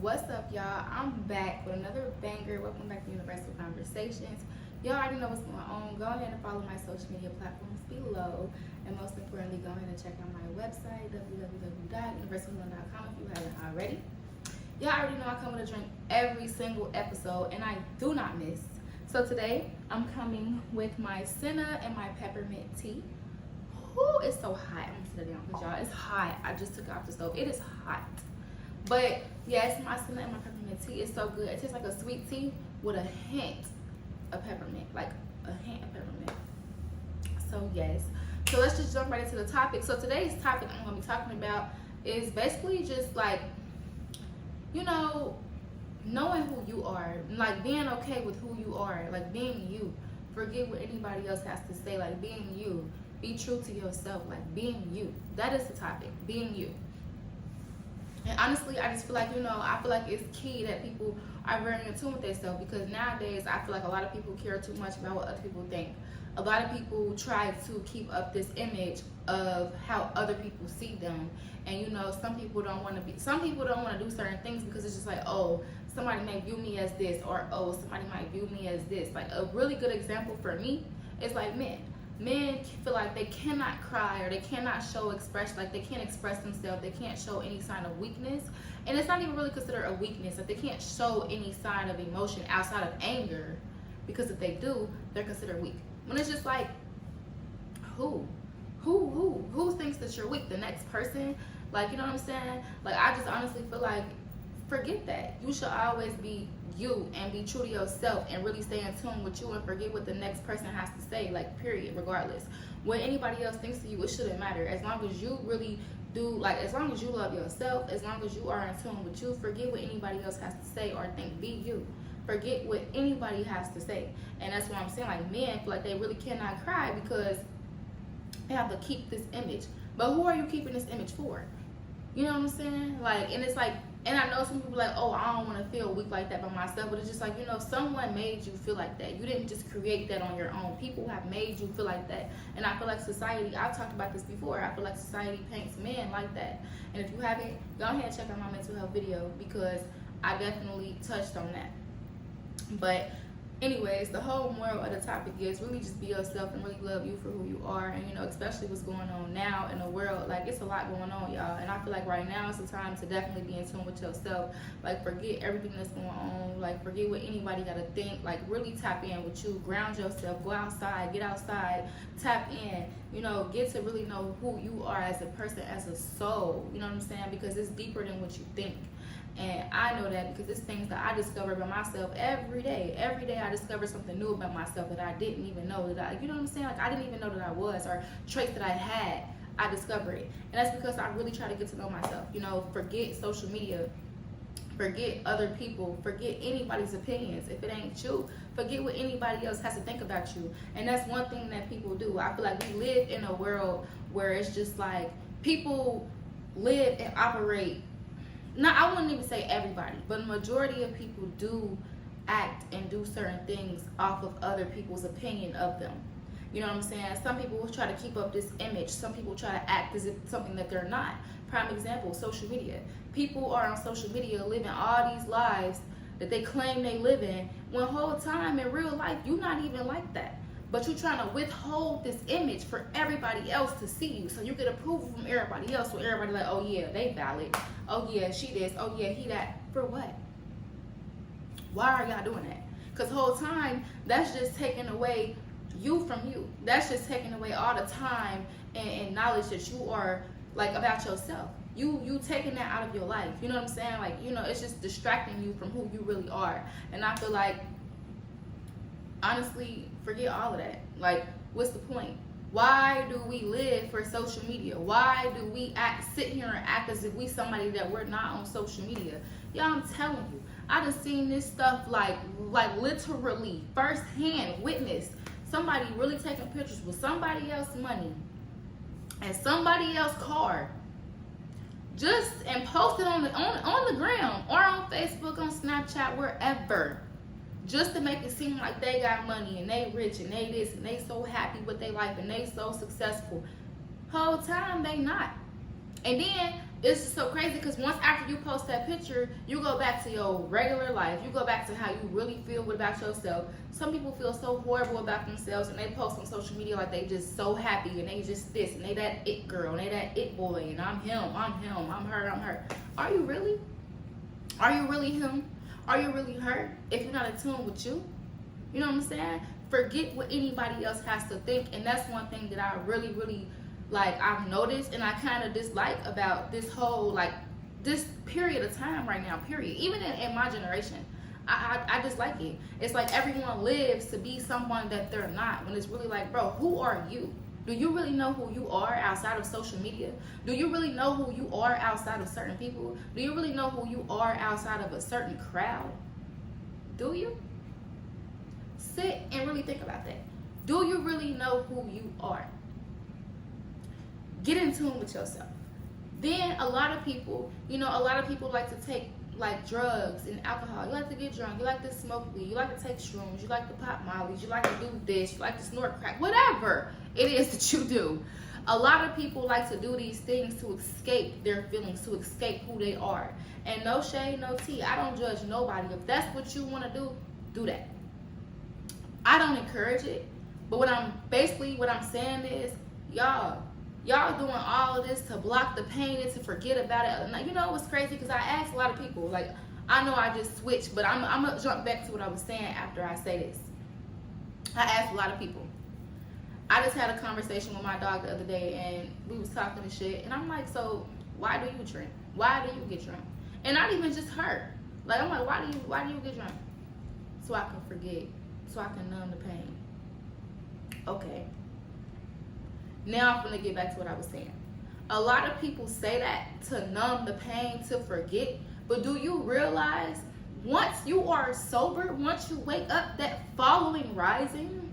What's up, y'all? I'm back with another banger. Welcome back to Universal Conversations. Y'all already know what's going on. Go ahead and follow my social media platforms below. And most importantly, go ahead and check out my website, www.universalhealing.com, if you haven't already. Y'all already know I come with a drink every single episode, and I do not miss. So today, I'm coming with my senna and my peppermint tea. Ooh, it's so hot. I'm gonna sit it down because y'all, it's hot. I just took it off the stove. It is hot. But yes, my senna and my peppermint tea is so good. It tastes like a sweet tea with a hint of peppermint, like a hint of peppermint. So yes. So let's just jump right into the topic. So today's topic I'm gonna be talking about is basically just like, you know, knowing who you are, like being okay with who you are, like being you. Forget what anybody else has to say, like being you. Be true to yourself, like being you. That is the topic, being you. And honestly, I just feel like, I feel like it's key that people are very in tune with themselves, because nowadays I feel like a lot of people care too much about what other people think. A lot of people try to keep up this image of how other people see them. And some people don't want to do certain things because it's just like, oh, somebody may view me as this, or oh, somebody might view me as this. Like a really good example for me is like men. Men feel like they cannot cry, or they cannot show expression, like they can't express themselves, they can't show any sign of weakness. And it's not even really considered a weakness, like they can't show any sign of emotion outside of anger, because if they do, they're considered weak. When it's just like, who thinks that you're weak? The next person? Like, you know what I'm saying? Like, I just honestly feel like, forget that. You should always be you and be true to yourself and really stay in tune with you and forget what the next person has to say, like, period, regardless. What anybody else thinks to you, it shouldn't matter. As long as you really do, like, as long as you love yourself, as long as you are in tune with you, forget what anybody else has to say or think. Be you. Forget what anybody has to say. And that's what I'm saying. Like, men feel like they really cannot cry because they have to keep this image. But who are you keeping this image for? You know what I'm saying? Like, and it's like, and I know some people are like, oh, I don't want to feel weak like that by myself. But it's just like, someone made you feel like that. You didn't just create that on your own. People have made you feel like that. And I feel like society, I've talked about this before, I feel like society paints men like that. And if you haven't, go ahead and check out my mental health video, because I definitely touched on that. But anyways, the whole moral of the topic is really just be yourself and really love you for who you are. And especially what's going on now in the world, like, it's a lot going on, y'all. And I feel like right now is the time to definitely be in tune with yourself. Like, forget everything that's going on. Like, forget what anybody gotta think. Like, really tap in with you. Ground yourself. Go outside. Get outside. Tap in. Get to really know who you are as a person, as a soul. You know what I'm saying? Because it's deeper than what you think. And I know that because it's things that I discover about myself every day. Every day I discover something new about myself that I didn't even know that I, you know what I'm saying? Like, I didn't even know that I was, or traits that I had, I discover it. And that's because I really try to get to know myself. Forget social media. Forget other people. Forget anybody's opinions. If it ain't you, forget what anybody else has to think about you. And that's one thing that people do. I feel like we live in a world where it's just like people live and operate. Now, I wouldn't even say everybody, but the majority of people do act and do certain things off of other people's opinion of them. You know what I'm saying? Some people will try to keep up this image. Some people try to act as if something that they're not. Prime example, social media. People are on social media living all these lives that they claim they live in, when whole time in real life, you're not even like that. But you're trying to withhold this image for everybody else to see you, so you get approval from everybody else. So everybody like, oh yeah, they valid. Oh yeah, she this. Oh yeah, he that. For what? Why are y'all doing that? Because whole time, that's just taking away you from you. That's just taking away all the time and knowledge that you are, like, about yourself. You taking that out of your life. You know what I'm saying? Like, it's just distracting you from who you really are. And I feel like, honestly, forget all of that. Like, what's the point? Why do we live for social media? Why do we sit here and act as if we somebody that we're not on social media? Y'all, I'm telling you, I done seen this stuff like literally firsthand witness somebody really taking pictures with somebody else's money and somebody else's car, just and post it on the ground or on Facebook, on Snapchat, wherever, just to make it seem like they got money and they rich and they this and they so happy with their life and they so successful. Whole time they not. And then it's just so crazy because once after you post that picture, you go back to your regular life. You go back to how you really feel about yourself. Some people feel so horrible about themselves and they post on social media like they just so happy and they just this and they that it girl and they that it boy and I'm him, I'm her. Are you really? Are you really him? Are you really her? If you're not in tune with you, you know what I'm saying? Forget what anybody else has to think. And that's one thing that I really like I've noticed and I kind of dislike about this whole like this period of time right now, period. Even in my generation, I dislike it. It's like everyone lives to be someone that they're not, when it's really like, bro, who are you? Do you really know who you are outside of social media? Do you really know who you are outside of certain people? Do you really know who you are outside of a certain crowd? Do you? Sit and really think about that. Do you really know who you are? Get in tune with yourself. Then a lot of people like to take like drugs and alcohol. You like to get drunk. You like to smoke weed. You like to take shrooms. You like to pop mollies. You like to do this. You like to snort crack. Whatever it is that you do. A lot of people like to do these things to escape their feelings, to escape who they are. And no shade, no tea. I don't judge nobody. If that's what you want to do that. I don't encourage it. But what I'm saying is, y'all doing all of this to block the pain and to forget about it. Now, you know what's crazy? Because I asked a lot of people, like, I know I just switched, but I'm going to jump back to what I was saying after I say this. I asked a lot of people. I just had a conversation with my dog the other day, and we was talking and shit, and I'm like, so why do you drink? Why do you get drunk? And not even just her. Like, I'm like, why do you get drunk? So I can forget. So I can numb the pain. Okay. Now I'm gonna get back to what I was saying. A lot of people say that to numb the pain, to forget, but do you realize once you are sober, once you wake up, that following rising,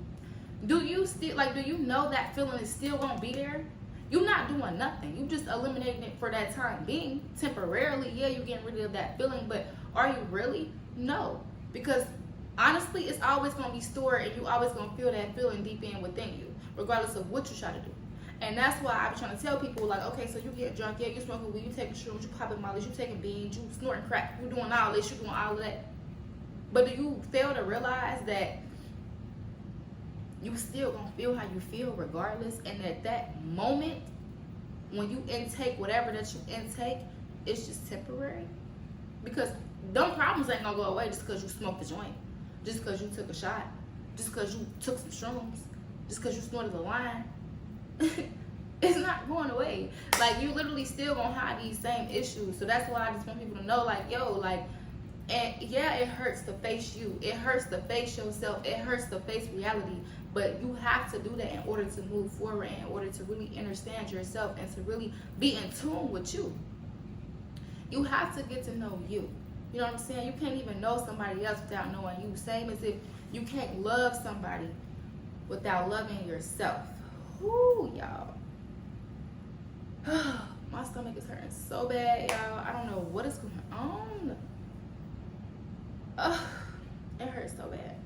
do you know that feeling is still gonna be there? You're not doing nothing. You just eliminating it for that time being, temporarily. Yeah, you're getting rid of that feeling, but are you really? No, because honestly, it's always gonna be stored, and you always gonna feel that feeling deep in within you, regardless of what you try to do. And that's why I be trying to tell people, like, okay, so you get drunk, yeah, you smoking weed, you taking shrooms, you popping mollies, you taking beans, you snorting crack, you doing all this, you doing all of that. But do you fail to realize that you still gonna feel how you feel regardless, and at that moment, when you intake whatever that you intake, it's just temporary? Because them problems ain't gonna go away just because you smoked a joint, just because you took a shot, just because you took some shrooms, just because you snorted a line. It's not going away. Like, you literally still gonna have these same issues. So that's why I just want people to know, like, yo, like, and yeah, it hurts to face you. It hurts to face yourself. It hurts to face reality. But you have to do that in order to move forward, in order to really understand yourself and to really be in tune with you. You have to get to know you. You know what I'm saying? You can't even know somebody else without knowing you. Same as if you can't love somebody without loving yourself. Whoo, y'all. My stomach is hurting so bad, y'all. I don't know what is going on. It hurts so bad.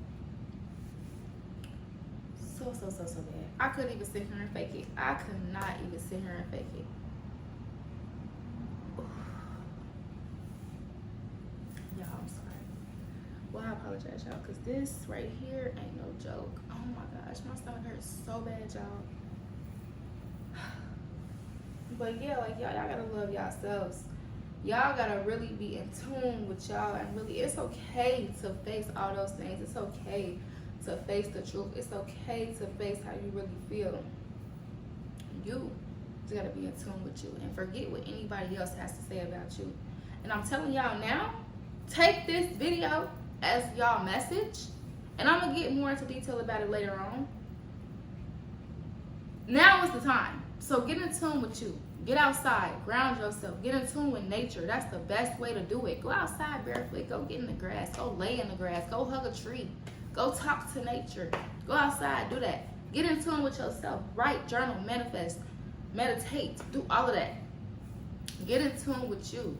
So bad. I couldn't even sit here and fake it. I could not even sit here and fake it. Y'all, I'm sorry. Well, I apologize, y'all, because this right here ain't no joke. Oh my gosh, my stomach hurts so bad, y'all. But yeah, like, y'all gotta love yourselves. Y'all gotta really be in tune with y'all, and really, it's okay to face all those things. It's okay to face the truth. It's okay to face how you really feel. You just gotta be in tune with you and forget what anybody else has to say about you. And I'm telling y'all now, take this video as y'all message, and I'm gonna get more into detail about it later on. Now is the time. So get in tune with you. Get outside, ground yourself, get in tune with nature. That's the best way to do it. Go outside barefoot, go get in the grass, go lay in the grass, go hug a tree, go talk to nature. Go outside, do that. Get in tune with yourself. Write, journal, manifest, meditate, do all of that. Get in tune with you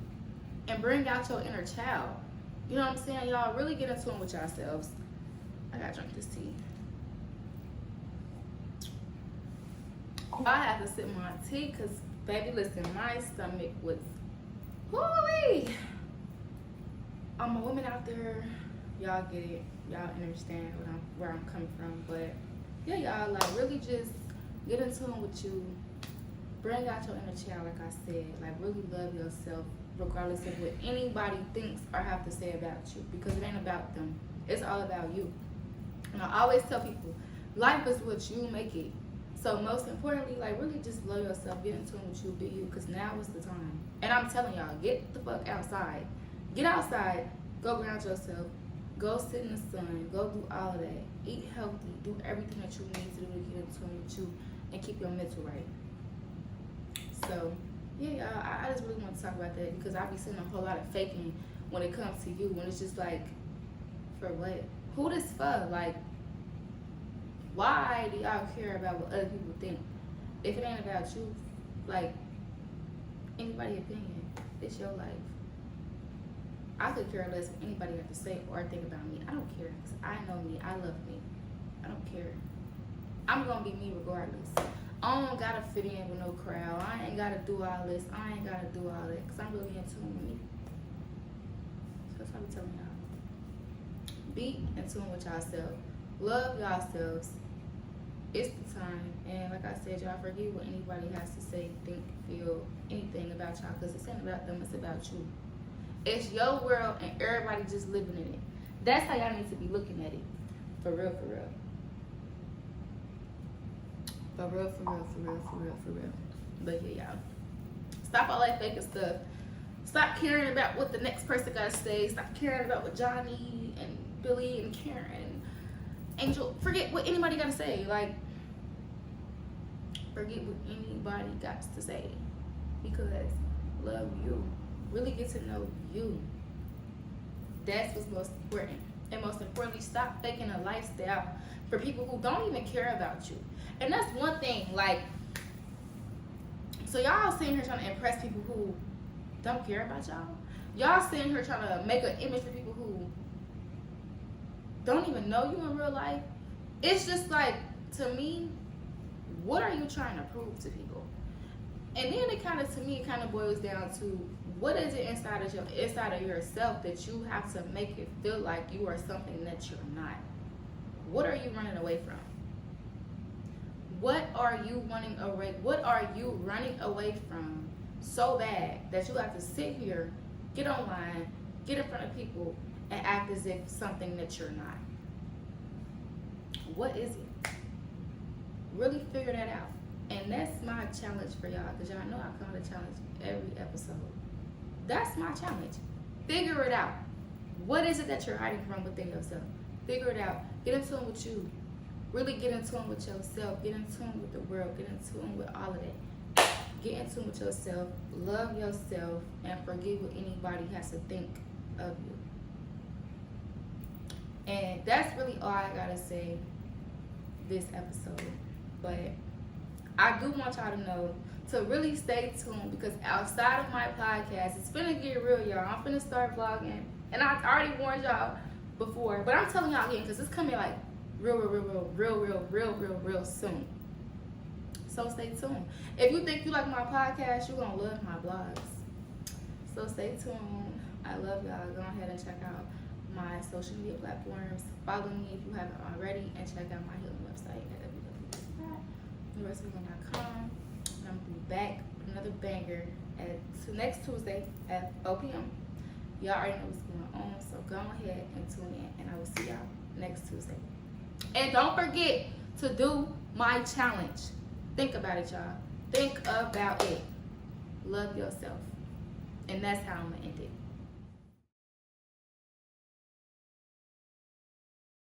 and bring out your inner child. You know what I'm saying, y'all? Really get in tune with yourselves. I gotta drink this tea. I have to sip my tea because Baby, listen, my stomach was, whoo-wee. My women out there, y'all get it. Y'all understand where I'm coming from. But yeah, y'all, like, really just get in tune with you. Bring out your inner child, like I said. Like, really love yourself, regardless of what anybody thinks or have to say about you. Because it ain't about them. It's all about you. And I always tell people, life is what you make it. So most importantly, like, really just love yourself. Get in tune with you, be you. Because now is the time. And I'm telling y'all, get the fuck outside. Get outside. Go ground yourself. Go sit in the sun. Go do all of that. Eat healthy. Do everything that you need to do to get in tune with you and keep your mental right. So, yeah, y'all, I just really want to talk about that because I be seeing a whole lot of faking when it comes to you. When it's just like, for what? Who this for? Like, why do y'all care about what other people think? If it ain't about you, like, anybody's opinion, it's your life. I could care less what anybody have to say or think about me. I don't care because I know me. I love me. I don't care. I'm going to be me regardless. I don't got to fit in with no crowd. I ain't got to do all this. I ain't got to do all that because I'm really in tune with me. So that's what I'm telling y'all. Be in tune with yourself. Love yourselves. It's the time. And like I said, y'all, forget what anybody has to say, think, feel, anything about y'all because it's ain't about them. It's about you. It's your world and everybody just living in it. That's how y'all need to be looking at it. For real, for real. For real, for real, for real, for real, for real. But yeah, y'all. Stop all that faking stuff. Stop caring about what the next person gotta say. Stop caring about what Johnny and Billy and Karen, Angel, forget what anybody gotta say. Like, forget what anybody got to say. Because love you. Really get to know you. That's what's most important. And most importantly, stop faking a lifestyle for people who don't even care about you. And that's one thing, like, so y'all sitting here trying to impress people who don't care about y'all. Y'all sitting here trying to make an image for people who don't even know you in real life. It's just like, to me, what are you trying to prove to people? And then it kind of, to me, it kind of boils down to, what is it inside of yourself that you have to make it feel like you are something that you're not? What are you running away from? What are you running away from so bad that you have to sit here, get online, get in front of people, and act as if something that you're not? What is it? Really figure that out. And that's my challenge for y'all, because y'all know I come to challenge every episode. That's my challenge. Figure it out. What is it that you're hiding from within yourself? Figure it out. Get in tune with you. Really get in tune with yourself. Get in tune with the world. Get in tune with all of that. Get in tune with yourself. Love yourself. And forget what anybody has to think of you. And that's really all I gotta say this episode. But I do want y'all to know to really stay tuned, because outside of my podcast, it's finna get real, y'all. I'm finna start vlogging, and I already warned y'all before, but I'm telling y'all again because it's coming like real soon. So stay tuned. If you think you like my podcast, you're gonna love my vlogs. So stay tuned. I love y'all. Go ahead and check out my social media platforms. Follow me if you haven't already, and check out my healing website at www.universallhealing.com. I'm gonna be back with another banger at next Tuesday at 4 p.m. Y'all already know what's going on, so go ahead and tune in, and I will see y'all next Tuesday. And don't forget to do my challenge. Think about it, y'all. Think about it. Love yourself. And that's how I'm gonna end it.